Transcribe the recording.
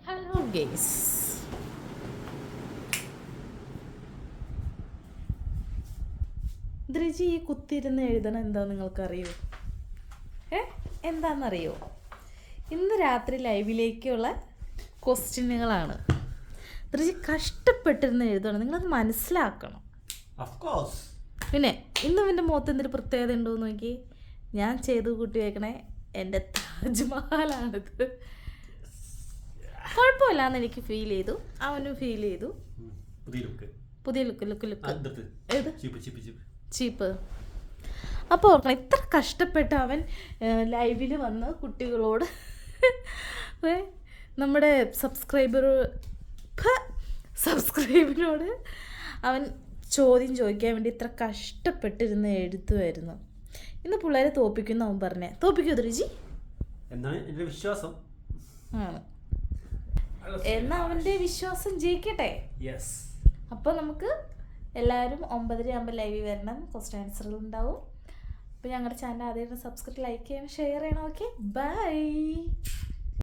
Hello guys, ദ്രിജി ഈ കുത്തിയിരുന്ന് എഴുതണം എന്താ നിങ്ങൾക്കറിയോ? എന്താണെന്നറിയോ? ഇന്ന് രാത്രി ലൈവിലേക്കുള്ള ക്വസ്റ്റ്യനുകളാണ്. ദ്രിജി കഷ്ടപ്പെട്ടിരുന്ന് എഴുതണം, നിങ്ങളത് മനസ്സിലാക്കണം. പിന്നെ ഇന്ന് എൻ്റെ മുഖത്ത് എന്തൊരു പ്രത്യേകത ഉണ്ടോയെന്ന് നോക്കി. ഞാൻ ചെയ്ത് കൂട്ടി വയ്ക്കണേ എൻ്റെ താജ്മഹലാണിത്. കുഴപ്പമില്ലാന്ന് എനിക്ക് ഫീൽ ചെയ്തു, അവനും ഫീൽ ചെയ്തു. പുതിയ ചീപ്പ്. അപ്പോൾ ഇത്ര കഷ്ടപ്പെട്ട് അവൻ ലൈവിൽ വന്ന് കുട്ടികളോട് നമ്മുടെ സബ്സ്ക്രൈബിനോട് അവൻ ചോദ്യം ചോദിക്കാൻ വേണ്ടി ഇത്ര കഷ്ടപ്പെട്ടിരുന്ന് എഴുതുമായിരുന്നു. ഇന്ന് പിള്ളേരെ തോപ്പിക്കുന്ന അവൻ പറഞ്ഞേ. തോപ്പിക്കോ ദ്രിജി എന്നാണ് എൻ്റെ വിശ്വാസം. ആണ്. എന്നാ അവൻ്റെ വിശ്വാസം ജയിക്കട്ടെ. അപ്പോൾ നമുക്ക് എല്ലാവരും 9:30 ലൈവിൽ വരണം. ക്വസ്റ്റ്യൻ ആൻസറുകൾ ഉണ്ടാവും. അപ്പോൾ ഞങ്ങളുടെ ചാനൽ ആദ്യം സബ്സ്ക്രൈബ്, ലൈക്ക് ചെയ്യണം, ഷെയർ ചെയ്യണം. Okay, by.